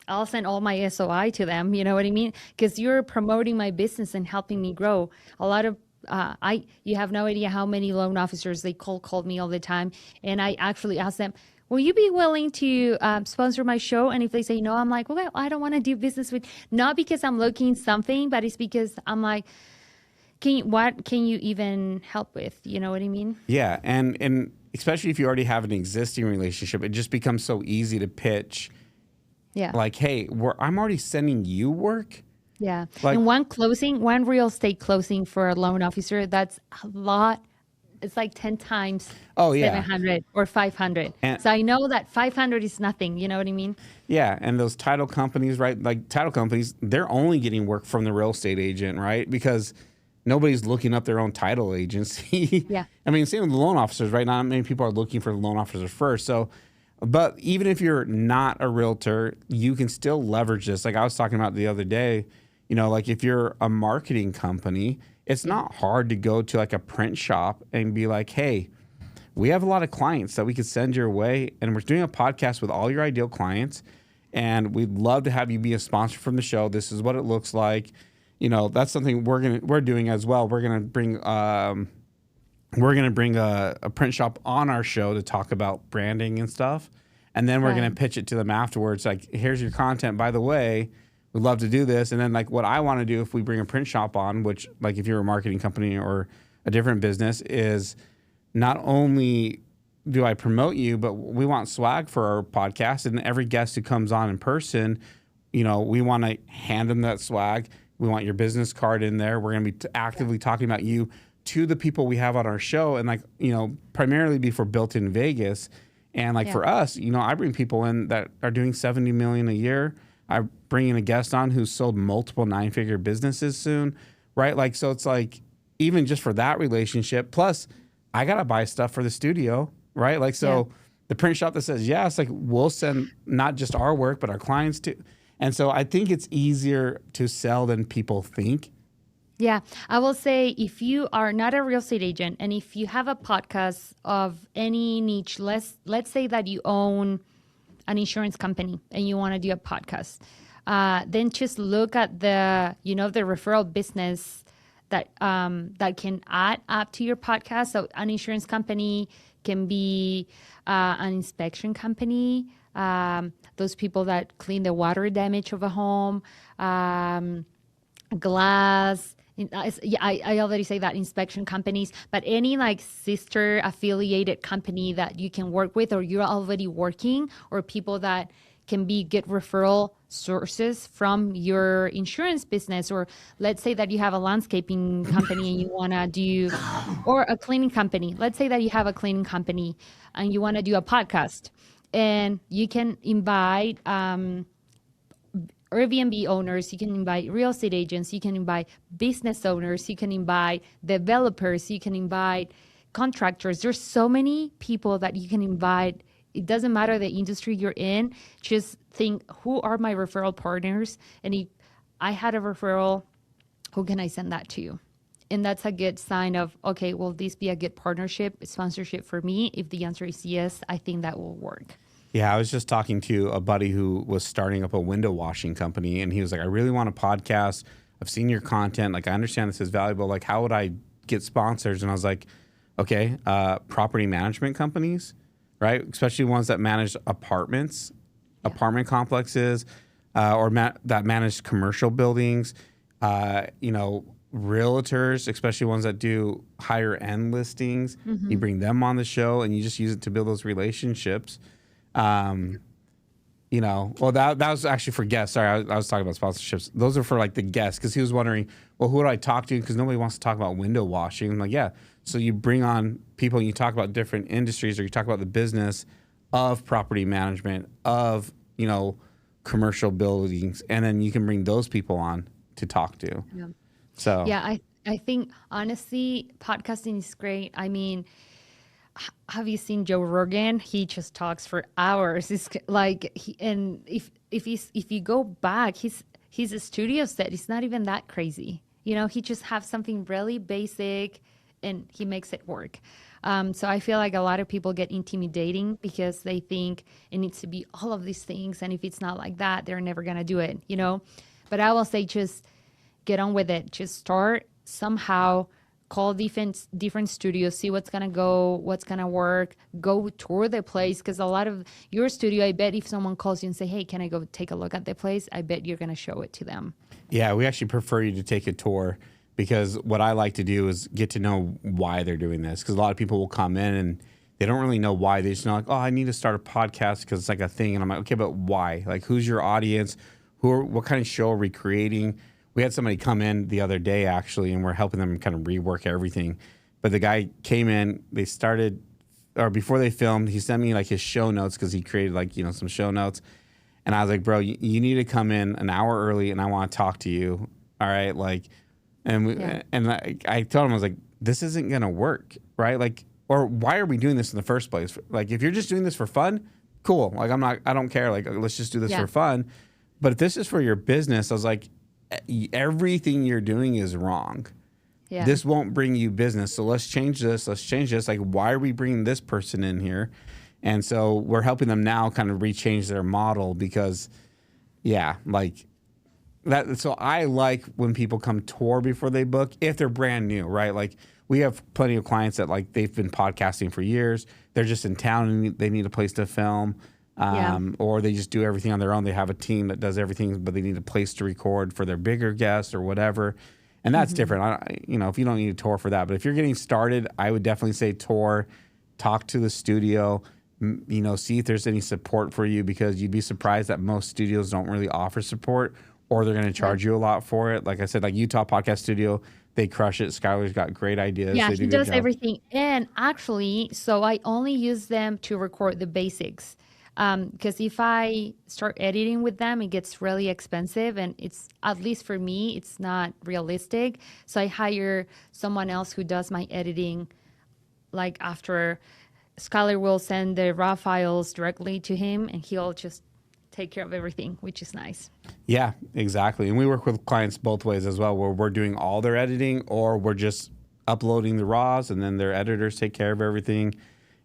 I'll send all my SOI to them. You know what I mean? Because you're promoting my business and helping me grow. A lot of you have no idea how many loan officers they called me all the time, and I actually ask them, will you be willing to sponsor my show? And if they say no, I'm like, well, I don't want to do business with, not because I'm looking something, but it's because I'm like, what can you even help with? You know what I mean? Yeah. And especially if you already have an existing relationship, it just becomes so easy to pitch. Yeah. Like, hey, I'm already sending you work. Yeah. Like, and one real estate closing for a loan officer, that's a lot. It's like 10 times 700 or 500. And, so I know that 500 is nothing. You know what I mean? Yeah. And those title companies, right? Like title companies, they're only getting work from the real estate agent, right? Because nobody's looking up their own title agency. Yeah. I mean, same with the loan officers, right? Not many people are looking for the loan officer first. So, but even if you're not a realtor, you can still leverage this. Like I was talking about the other day, like if you're a marketing company, it's not hard to go to like a print shop and be like, hey, we have a lot of clients that we could send your way, and we're doing a podcast with all your ideal clients, and we'd love to have you be a sponsor from the show. This is what it looks like. That's something we're doing as well. We're gonna bring a print shop on our show to talk about branding and stuff, and then we're gonna pitch it to them afterwards. Like, here's your content. By the way, we'd love to do this. And then like what I want to do if we bring a print shop on, which like if you're a marketing company or a different business, is not only do I promote you, but we want swag for our podcast, and every guest who comes on in person, we want to hand them that swag. We want your business card in there. We're going to be actively talking about you to the people we have on our show, and like, primarily be for Built in Vegas. And like for us, I bring people in that are doing 70 million a year. I bring in a guest on who's sold multiple 9-figure businesses soon, right? Like, so it's like, even just for that relationship, plus I got to buy stuff for the studio, right? Like, so the print shop that says yes, like we'll send not just our work, but our clients too. And so I think it's easier to sell than people think. Yeah, I will say if you are not a real estate agent and if you have a podcast of any niche, let's say that you own an insurance company and you want to do a podcast, then just look at the referral business that can add up to your podcast. So an insurance company can be an inspection company, those people that clean the water damage of a home, glass. I already say that inspection companies, but any like sister affiliated company that you can work with or you're already working, or people that can be good referral sources from your insurance business. Or let's say that you have a landscaping company and you want to do, or a cleaning company. Let's say that you have a cleaning company and you want to do a podcast, and you can invite Airbnb owners, you can invite real estate agents, you can invite business owners, you can invite developers, you can invite contractors. There's so many people that you can invite. It doesn't matter the industry you're in. Just think, who are my referral partners? And if I had a referral, who can I send that to? And that's a good sign of, okay, will this be a good partnership, sponsorship for me? If the answer is yes, I think that will work. Yeah, I was just talking to a buddy who was starting up a window washing company, and he was like, I really want a podcast. I've seen your content. Like, I understand this is valuable. Like, how would I get sponsors? And I was like, okay, property management companies, right? Especially ones that manage apartments, apartment complexes, or that manage commercial buildings, realtors, especially ones that do higher end listings. Mm-hmm. You bring them on the show and you just use it to build those relationships. Well, that was actually for guests. Sorry, I was talking about sponsorships. Those are for like the guests, because he was wondering, well, who do I talk to? Because nobody wants to talk about window washing. I'm like, yeah. So you bring on people and you talk about different industries, or you talk about the business of property management, of, commercial buildings, and then you can bring those people on to talk to. Yeah. So yeah, I think honestly, podcasting is great. I mean, have you seen Joe Rogan? He just talks for hours. It's like, if you go back, his studio set is not even that crazy. He just have something really basic, and he makes it work. So I feel like a lot of people get intimidating because they think it needs to be all of these things, and if it's not like that, they're never gonna do it. But I will say, just get on with it. Just start somehow. Call different studios, see what's going to go, what's going to work, go tour the place. Because a lot of your studio, I bet if someone calls you and say, hey, can I go take a look at the place? I bet you're going to show it to them. Yeah, we actually prefer you to take a tour, because what I like to do is get to know why they're doing this. Because a lot of people will come in and they don't really know why. They just know, like, oh, I need to start a podcast because it's like a thing. And I'm like, okay, but why? Like, who's your audience? What kind of show are we creating? We had somebody come in the other day, actually, and we're helping them kind of rework everything. But the guy came in, before they filmed, he sent me like his show notes, because he created like, some show notes. And I was like, bro, you need to come in an hour early and I want to talk to you. All right. Like, and I told him, I was like, this isn't going to work. Right. Like, or why are we doing this in the first place? Like, if you're just doing this for fun, cool. Like, I don't care. Like, let's just do this for fun. But if this is for your business, I was like, everything you're doing is wrong. Yeah. This won't bring you business. So let's change this. Like, why are we bringing this person in here? And so we're helping them now kind of rechange their model, because like that. So I like when people come tour before they book, if they're brand new, right? Like, we have plenty of clients that, like, they've been podcasting for years. They're just in town and they need a place to film. Or they just do everything on their own. They have a team that does everything, but they need a place to record for their bigger guests or whatever. And that's different. If you don't need a tour for that. But if you're getting started, I would definitely say tour, talk to the studio, see if there's any support for you, because you'd be surprised that most studios don't really offer support, or they're going to Yeah. charge you a lot for it. Like I said, like Utah Podcast Studio, they crush it. Skylar's got great ideas. Yeah, They do he a good does job. everything. And actually, so I only use them to record the basics. Because if I start editing with them, it gets really expensive, and it's, at least for me, it's not realistic. So I hire someone else who does my editing, like after Skylar will send the raw files directly to him, and he'll just take care of everything, which is nice. Yeah, exactly. And we work with clients both ways as well, where we're doing all their editing, or we're just uploading the raws, and then their editors take care of everything.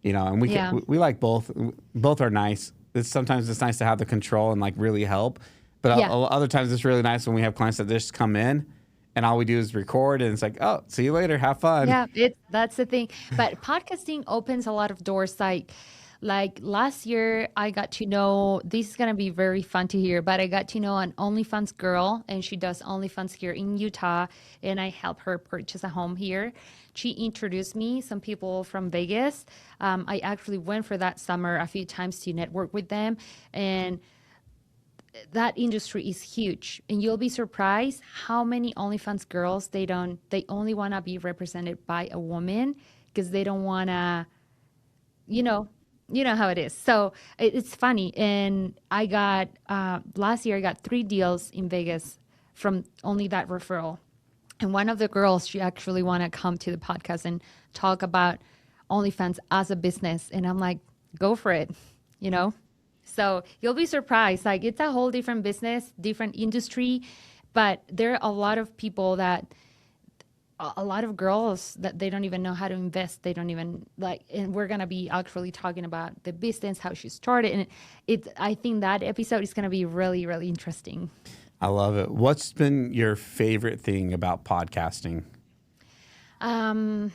And Yeah. we like both. Both are nice. Sometimes it's nice to have the control and like really help, but Yeah. other times it's really nice when we have clients that just come in, and all we do is record, and it's like, oh, see you later, have fun. Yeah, that's the thing. But podcasting opens a lot of doors. Like last year, I got to know, this is gonna be very fun to hear, but I got to know an OnlyFans girl, and she does OnlyFans here in Utah, and I help her purchase a home here. She introduced me some people from Vegas. I actually went for that summer a few times to network with them, and that industry is huge, and you'll be surprised how many OnlyFans girls, they only want to be represented by a woman, because they don't want to, you know you know how it is. So it's funny. And I got, last year I got 3 deals in Vegas from only that referral. And one of the girls, she actually want to come to the podcast and talk about OnlyFans as a business. And I'm like, go for it, you know? So you'll be surprised. Like, it's a whole different business, different industry, but there are a lot of people that, a lot of girls that they don't even know how to invest. They don't even like, and we're going to be actually talking about the business, how she started. And I think that episode is going to be really, really interesting. I love it. What's been your favorite thing about podcasting? I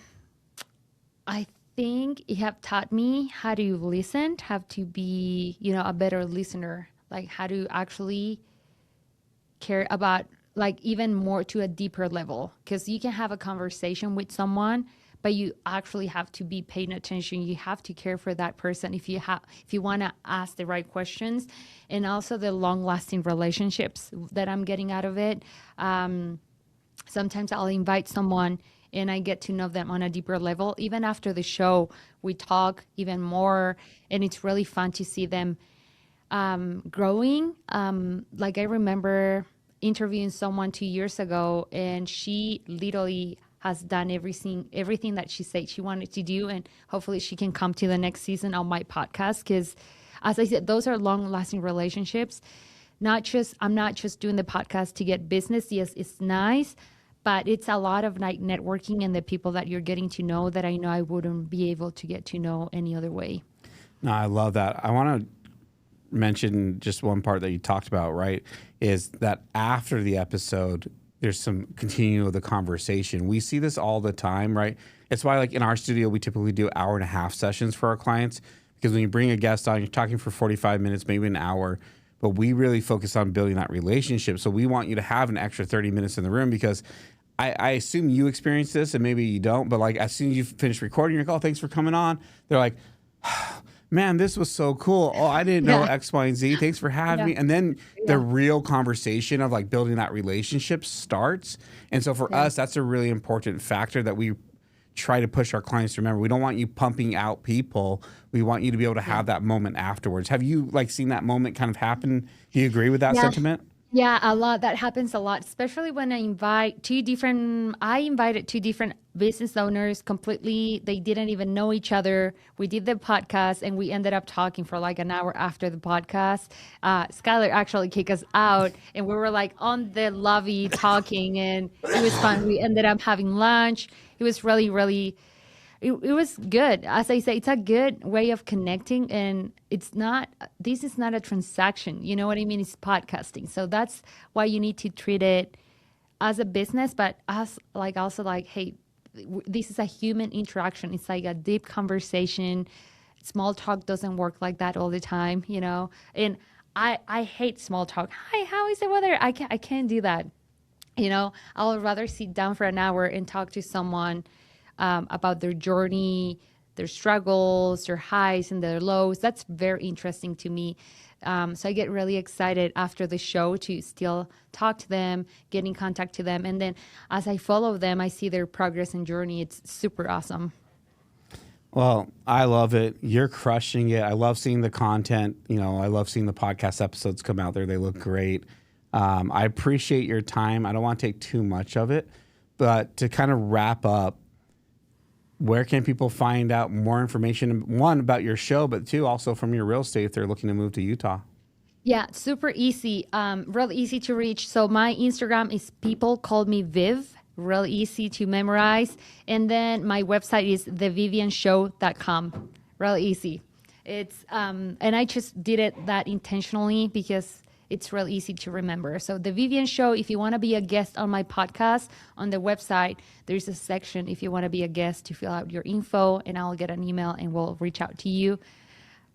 think it have taught me how to listen, how to be, a better listener, like how to actually care about, like, even more to a deeper level. Because you can have a conversation with someone, but you actually have to be paying attention. You have to care for that person if you want to ask the right questions, and also the long lasting relationships that I'm getting out of it. Sometimes I'll invite someone and I get to know them on a deeper level. Even after the show, we talk even more, and it's really fun to see them growing. Like, I remember interviewing someone 2 years ago, and she literally has done everything that she said she wanted to do, and hopefully she can come to the next season on my podcast. Because, as I said, those are long lasting relationships. I'm not just doing the podcast to get business. Yes, it's nice, but it's a lot of like networking and the people that you're getting to know that I know I wouldn't be able to get to know any other way. No, I love that. I want to mention just one part that you talked about, right? Is that after the episode, there's some continue of the conversation. We see this all the time, right? It's why, like, in our studio, we typically do 1.5 hour sessions for our clients, because when you bring a guest on, you're talking for 45 minutes, maybe an hour, but we really focus on building that relationship. So we want you to have an extra 30 minutes in the room, because I assume you experience this, and maybe you don't, but like, as soon as you finish recording, you're like, oh, thanks for coming on. They're like, man, this was so cool. Oh, I didn't know Yeah. X, Y, and Z. Thanks for having me. And then the Yeah. real conversation of like building that relationship starts. And so for Yeah. us, that's a really important factor that we try to push our clients to remember. We don't want you pumping out people. We want you to be able to have that moment afterwards. Have you like seen that moment kind of happen? Do you agree with that Yeah. sentiment? Yeah, a lot. That happens a lot, especially when I invited 2 different business owners completely. They didn't even know each other. We did the podcast and we ended up talking for like an hour after the podcast. Skylar actually kicked us out, and we were like on the lobby talking, and it was fun. We ended up having lunch. It was really, really, it was good. As I say, it's a good way of connecting, and this is not a transaction. You know what I mean? It's podcasting. So that's why you need to treat it as a business, but as like, also like, hey, this is a human interaction. It's like a deep conversation. Small talk doesn't work like that all the time. And I hate small talk. Hi, how is the weather? I can't do that. I would rather sit down for an hour and talk to someone about their journey, their struggles, their highs and their lows. That's very interesting to me. So I get really excited after the show to still talk to them, get in contact to them. And then as I follow them, I see their progress and journey. It's super awesome. Well, I love it. You're crushing it. I love seeing the content. I love seeing the podcast episodes come out there. They look great. I appreciate your time. I don't want to take too much of it, but to kind of wrap up, where can people find out more information? One, about your show, but two, also from your real estate if they're looking to move to Utah. Yeah, super easy. Real easy to reach. So my Instagram is People Call Me Viv. Real easy to memorize. And then my website is thevivianshow.com. Real easy. It's and I just did that intentionally because it's real easy to remember. So The Vivian Show, if you want to be a guest on my podcast, on the website, there's a section if you want to be a guest to fill out your info, and I'll get an email and we'll reach out to you.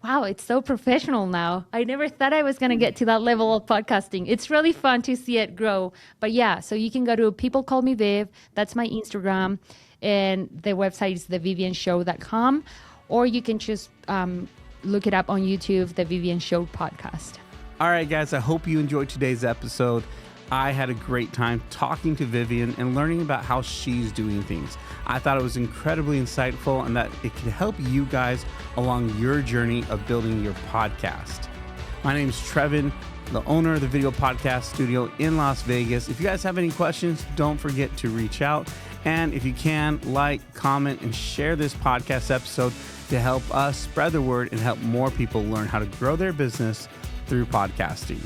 Wow, it's so professional now. I never thought I was going to get to that level of podcasting. It's really fun to see it grow. But yeah, so you can go to People Call Me Viv. That's my Instagram. And the website is thevivianshow.com. Or you can just look it up on YouTube, The Vivian Show Podcast. All right, guys, I hope you enjoyed today's episode. I had a great time talking to Vivian and learning about how she's doing things. I thought it was incredibly insightful and that it could help you guys along your journey of building your podcast. My name is Trevin, the owner of the Video Podcast Studio in Las Vegas. If you guys have any questions, don't forget to reach out. And if you can, like, comment, and share this podcast episode to help us spread the word and help more people learn how to grow their business through podcasting.